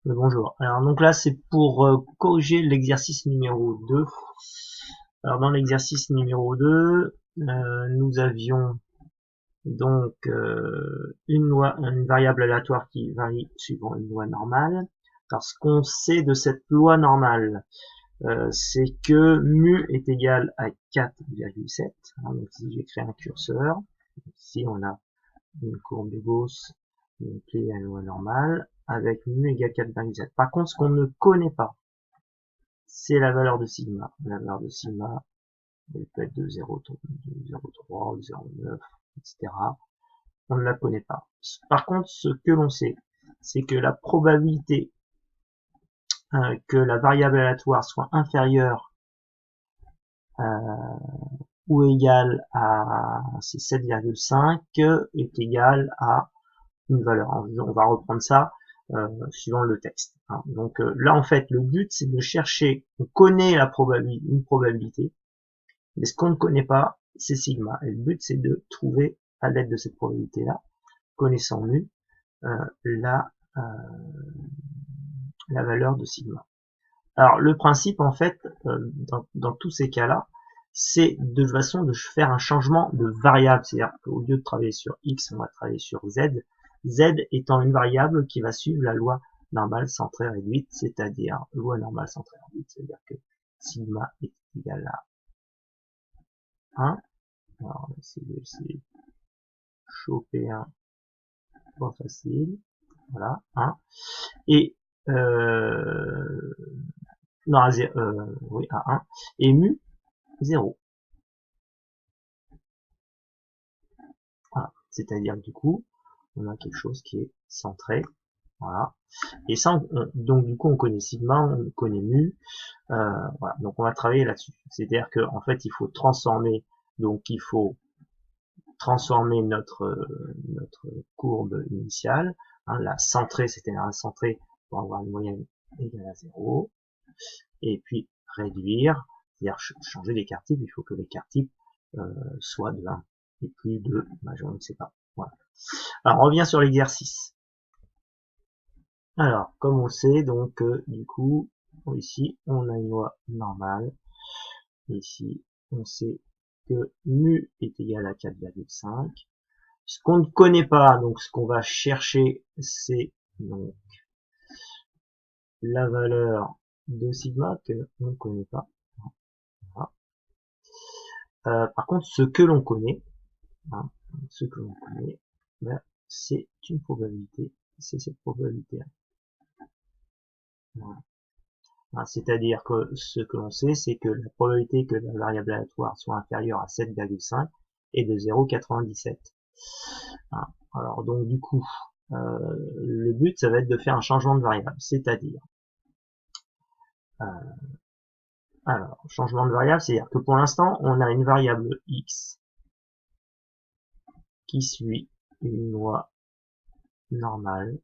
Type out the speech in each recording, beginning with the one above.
Bonjour. Alors donc là c'est pour corriger l'exercice numéro 2. Alors dans l'exercice numéro 2, nous avions donc une variable aléatoire qui varie suivant une loi normale. Alors ce qu'on sait de cette loi normale, c'est que mu est égal à 4,7. Donc si j'écris un curseur, ici on a une courbe de Gauss qui est la loi normale, avec mu égale 4,7. Par contre, ce qu'on ne connaît pas, c'est la valeur de sigma. La valeur de sigma, elle peut être de 0,3, 0,9, etc. On ne la connaît pas. Par contre, ce que l'on sait, c'est que la probabilité que la variable aléatoire soit inférieure ou égale à ces 7,5 est égale à une valeur. On va reprendre ça suivant le texte. Donc là, en fait, le but, c'est de chercher, on connaît une probabilité, mais ce qu'on ne connaît pas, c'est sigma. Et le but, c'est de trouver, à l'aide de cette probabilité-là, connaissant mu, la, la valeur de sigma. Alors, le principe, en fait, dans tous ces cas-là, c'est de façon de faire un changement de variable. C'est-à-dire qu'au lieu de travailler sur x, on va travailler sur z. Z étant une variable qui va suivre la loi normale centrée réduite, c'est-à-dire loi normale centrée réduite, c'est-à-dire que sigma est égal à 1. Alors, on va essayer de choper un pas facile. Voilà, 1. Et non, oui, à 1. Et mu, 0. Voilà. C'est-à-dire que du coup, on a quelque chose qui est centré. Voilà. Et ça, donc du coup, on connaît sigma, on connaît mu. Voilà. Donc on va travailler là-dessus. C'est-à-dire que en fait, il faut transformer. Donc il faut transformer notre courbe initiale. La centrée, c'était la centrée pour avoir une moyenne égale à 0. Et puis réduire, c'est-à-dire changer l'écart type. Il faut que l'écart type soit de 1 et plus de, je ne sais pas. Voilà. Alors on revient sur l'exercice. Alors, comme on sait, donc du coup, ici, on a une loi normale. Ici, on sait que mu est égal à 4,5. Ce qu'on ne connaît pas, donc ce qu'on va chercher, c'est donc la valeur de sigma que on ne connaît pas. Voilà. Par contre, ce que l'on connaît, ce que l'on connaît, ben, c'est une probabilité, c'est cette probabilité-là. Voilà. C'est-à-dire que ce que l'on sait, c'est que la probabilité que la variable aléatoire soit inférieure à 7,5 est de 0,97. Alors donc du coup, le but, ça va être de faire un changement de variable, c'est-à-dire, alors, changement de variable, c'est-à-dire que pour l'instant, on a une variable x qui suit une loi normale.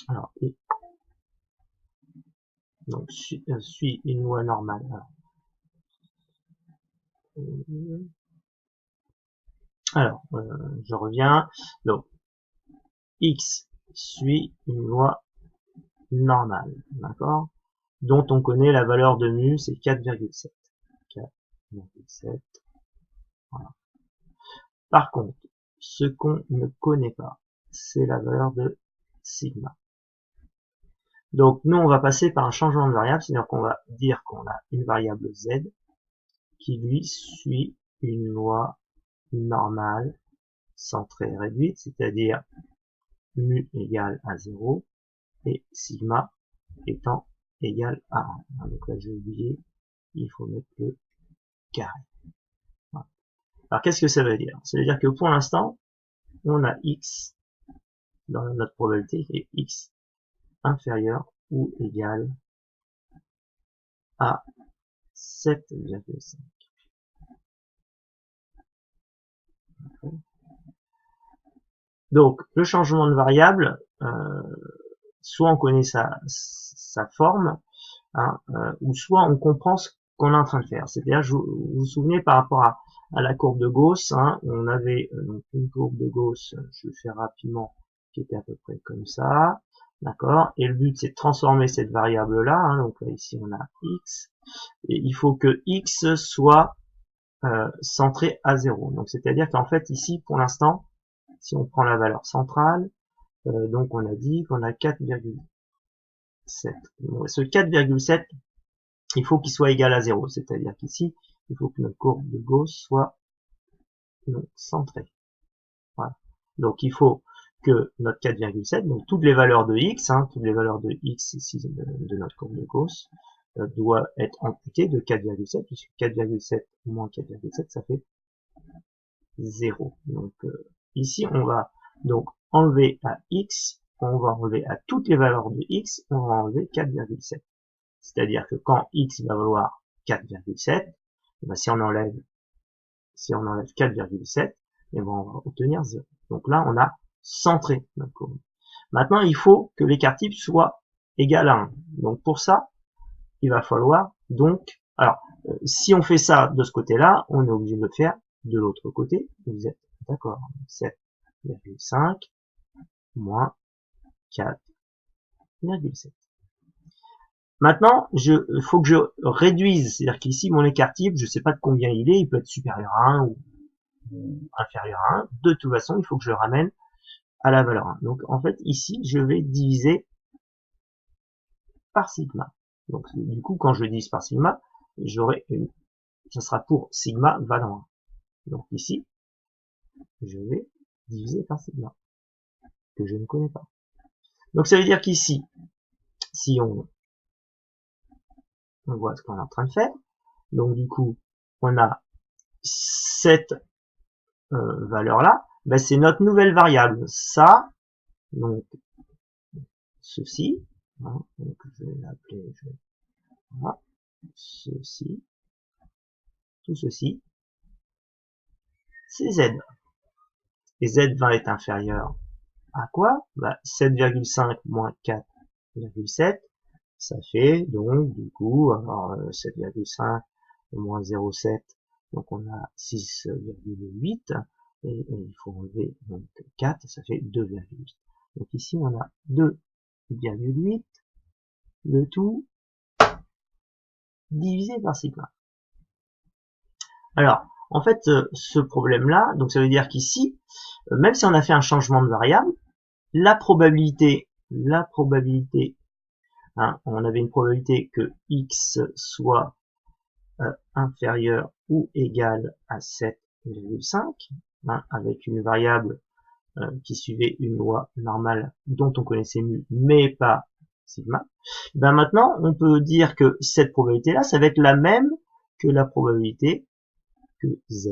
Alors, et donc suit une loi normale. Alors, je reviens. Donc, x suit une loi normale, d'accord, dont on connaît la valeur de mu, c'est 4,7. 4,7. Voilà. Par contre, ce qu'on ne connaît pas, c'est la valeur de sigma. Donc nous, on va passer par un changement de variable, c'est-à-dire qu'on va dire qu'on a une variable z qui lui suit une loi normale centrée réduite, c'est-à-dire mu égale à 0 et sigma étant égal à 1. Donc là, j'ai oublié, il faut mettre le carré. Voilà. Alors qu'est-ce que ça veut dire? Ça veut dire que pour l'instant, on a x dans notre probabilité qui est x inférieur ou égal à 7,5. Donc le changement de variable, soit on connaît sa forme, ou soit on comprend ce qu'on est en train de faire. C'est-à-dire, vous vous souvenez par rapport à la courbe de Gauss, hein, on avait donc une courbe de Gauss, je vais faire rapidement, qui était à peu près comme ça, d'accord, et le but c'est de transformer cette variable là, hein, donc là ici on a x, et il faut que x soit centré à 0, donc c'est à dire qu'en fait ici pour l'instant, si on prend la valeur centrale, donc on a dit qu'on a 4,7. Ce 4,7, il faut qu'il soit égal à 0, c'est-à-dire qu'ici, il faut que notre courbe de Gauss soit centrée. Voilà. Donc il faut que notre 4,7, donc toutes les valeurs de x, hein, toutes les valeurs de x ici de notre courbe de Gauss, doit être amputée de 4,7, puisque 4,7 moins 4,7, ça fait 0. Donc ici, on va donc enlever à x, on va enlever à toutes les valeurs de x, on va enlever 4,7. C'est-à-dire que quand x va valoir 4,7, ben si on enlève 4,7, et ben on va obtenir 0. Donc là, on a centré notre courbe. Maintenant, il faut que l'écart type soit égal à 1. Donc pour ça, il va falloir donc, alors, si on fait ça de ce côté-là, on est obligé de le faire de l'autre côté. Vous êtes d'accord? 7,5 moins 4,7. Maintenant, il faut que je réduise, c'est-à-dire qu'ici, mon écart type, je ne sais pas de combien il peut être supérieur à 1 ou inférieur à 1. De toute façon, il faut que je le ramène à la valeur 1. Donc, en fait, ici, je vais diviser par sigma. Donc, du coup, quand je divise par sigma, ça sera pour sigma valant 1. Donc, ici, je vais diviser par sigma, que je ne connais pas. Donc, ça veut dire qu'ici, si on voit ce qu'on est en train de faire, donc, du coup, on a cette valeur-là, ben, c'est notre nouvelle variable. Ça, donc, ceci, hein, donc je vais l'appeler, voilà, ceci, tout ceci, c'est z. Et z va être inférieur à quoi? Bah, 7,5 moins 4,7, ça fait donc du coup, alors 7,5 moins 0,7, donc on a 6,8, et il faut enlever donc 4, ça fait 2,8. Donc ici on a 2,8, le tout divisé par sigma. Alors, en fait, ce problème-là, donc ça veut dire qu'ici, même si on a fait un changement de variable, la probabilité, hein, on avait une probabilité que x soit inférieur ou égal à 7,5, hein, avec une variable qui suivait une loi normale dont on connaissait mu, mais pas sigma. Ben maintenant, on peut dire que cette probabilité-là, ça va être la même que la probabilité que z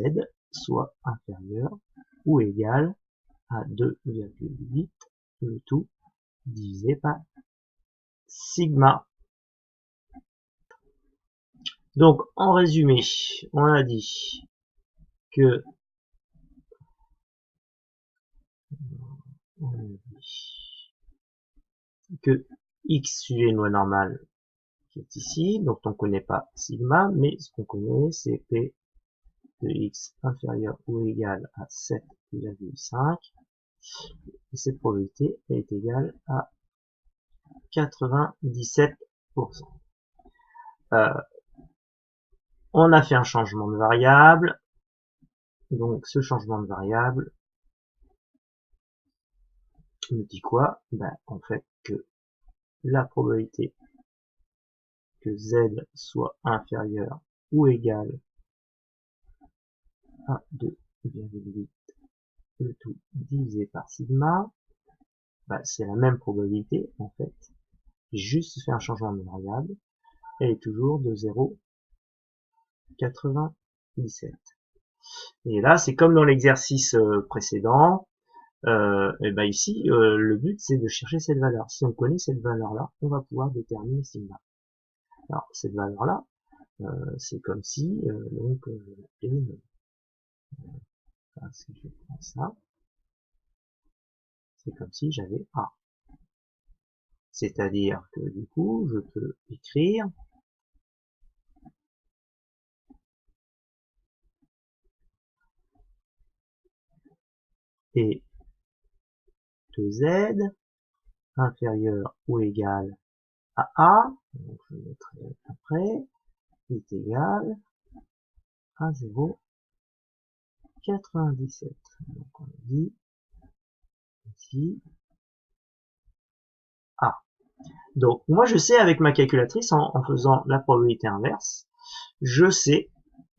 soit inférieur ou égal à 2,8, le tout divisé par sigma. Donc, en résumé, on a dit que x suivait une loi normale qui est ici, donc on ne connaît pas sigma, mais ce qu'on connaît, c'est p de x inférieur ou égal à 7,5, et cette probabilité est égale à 97%. On a fait un changement de variable, donc ce changement de variable nous dit quoi? Ben, en fait, que la probabilité que z soit inférieur ou égal à 2,8, le tout divisé par sigma, ben, c'est la même probabilité, en fait. J'ai juste fait un changement de variable, elle est toujours de 0,97. Et là, c'est comme dans l'exercice précédent, et ben ici, le but c'est de chercher cette valeur. Si on connaît cette valeur-là, on va pouvoir déterminer sigma. Alors, cette valeur-là, c'est comme si, donc, je vais l'appeler, si je prends ça, c'est comme si j'avais A. C'est-à-dire que du coup, je peux écrire est de Z inférieur ou égal à A, donc je mettrai après, est égal à 0,97. Donc on dit ici A. Donc moi je sais avec ma calculatrice, en faisant la probabilité inverse, je sais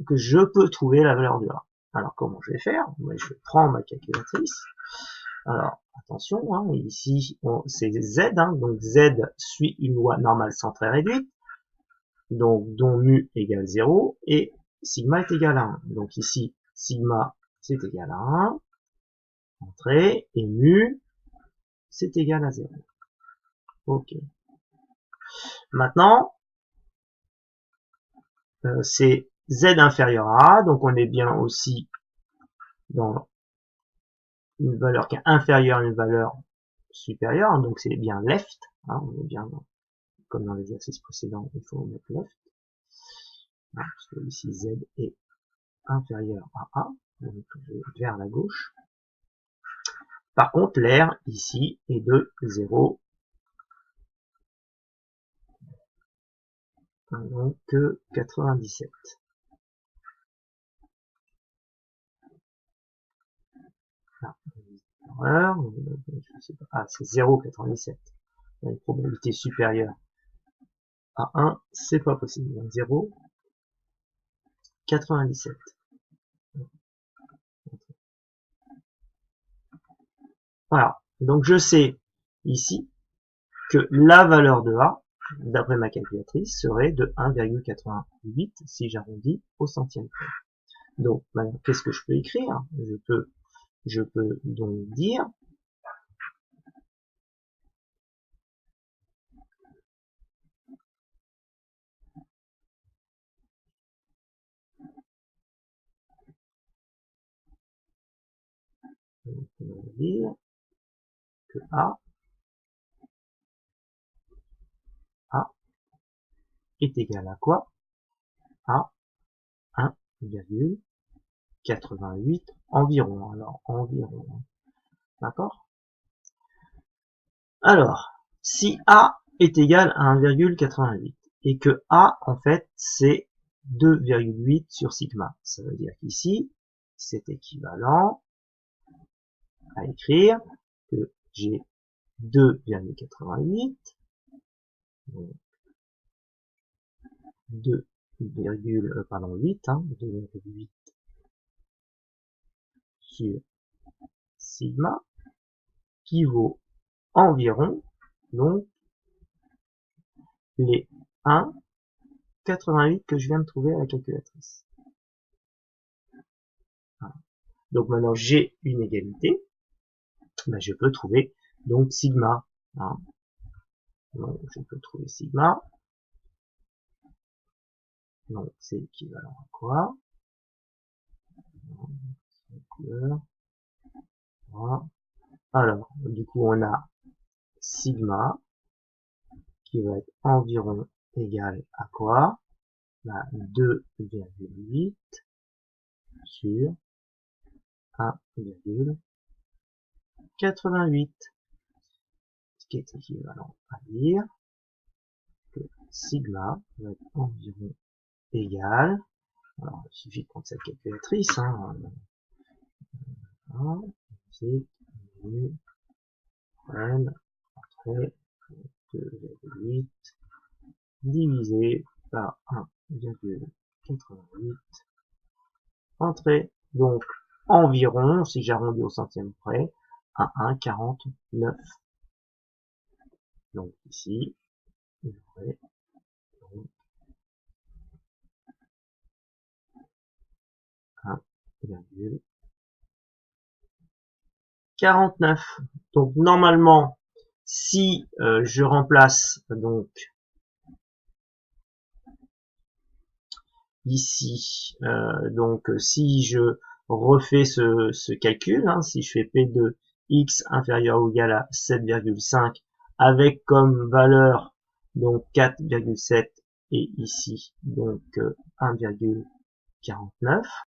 que je peux trouver la valeur de A. Alors comment je vais faire? Je prends ma calculatrice. Alors attention, hein, ici c'est Z, hein, donc Z suit une loi normale centrée réduite, donc dont mu égale 0 et sigma est égal à 1. Donc ici sigma c'est égal à 1, entrée, et mu c'est égal à 0. Ok. Maintenant, c'est Z inférieur à A, donc on est bien aussi dans une valeur qui est inférieure à une valeur supérieure, donc c'est bien left, hein, on est bien comme dans l'exercice précédent, il faut mettre left, hein, parce que ici Z est inférieur à A, donc je vais vers la gauche. Par contre, l'air ici est de 0, donc 97. Ah, c'est 0,97. Une probabilité supérieure à 1, c'est pas possible. Donc 0,97. Voilà. Donc je sais ici que la valeur de A, d'après ma calculatrice, serait de 1,88 si j'arrondis au centième près. Donc maintenant, qu'est-ce que je peux écrire? Je peux donc dire que A est égal à quoi? À 1,88 environ. Alors, environ. D'accord? Alors, si A est égal à 1,88 et que A, en fait, c'est 2,8 sur sigma. Ça veut dire qu'ici, c'est équivalent à écrire que j'ai 2,88, donc 2,8 sur sigma, qui vaut environ, donc, les 1,88 que je viens de trouver à la calculatrice. Voilà. Donc maintenant j'ai une égalité, ben, je peux trouver donc sigma. Hein. Donc je peux trouver sigma. Donc c'est équivalent à quoi? Voilà. Alors du coup on a sigma qui va être environ égal à quoi? Ben, 2,8 sur 1,88, ce qui est équivalent à dire que sigma va être environ égal, alors il suffit de prendre cette calculatrice, hein, c'est n entrée 2,8 divisé par 1,88 entrée, donc environ, si j'arrondis au centième près, à 1,49. Donc ici, j'aurai donc 1,49. Donc normalement, si je remplace donc ici, donc si je refais ce calcul, hein, si je fais P de x inférieur ou égal à 7,5 avec comme valeur donc 4,7 et ici donc 1,49,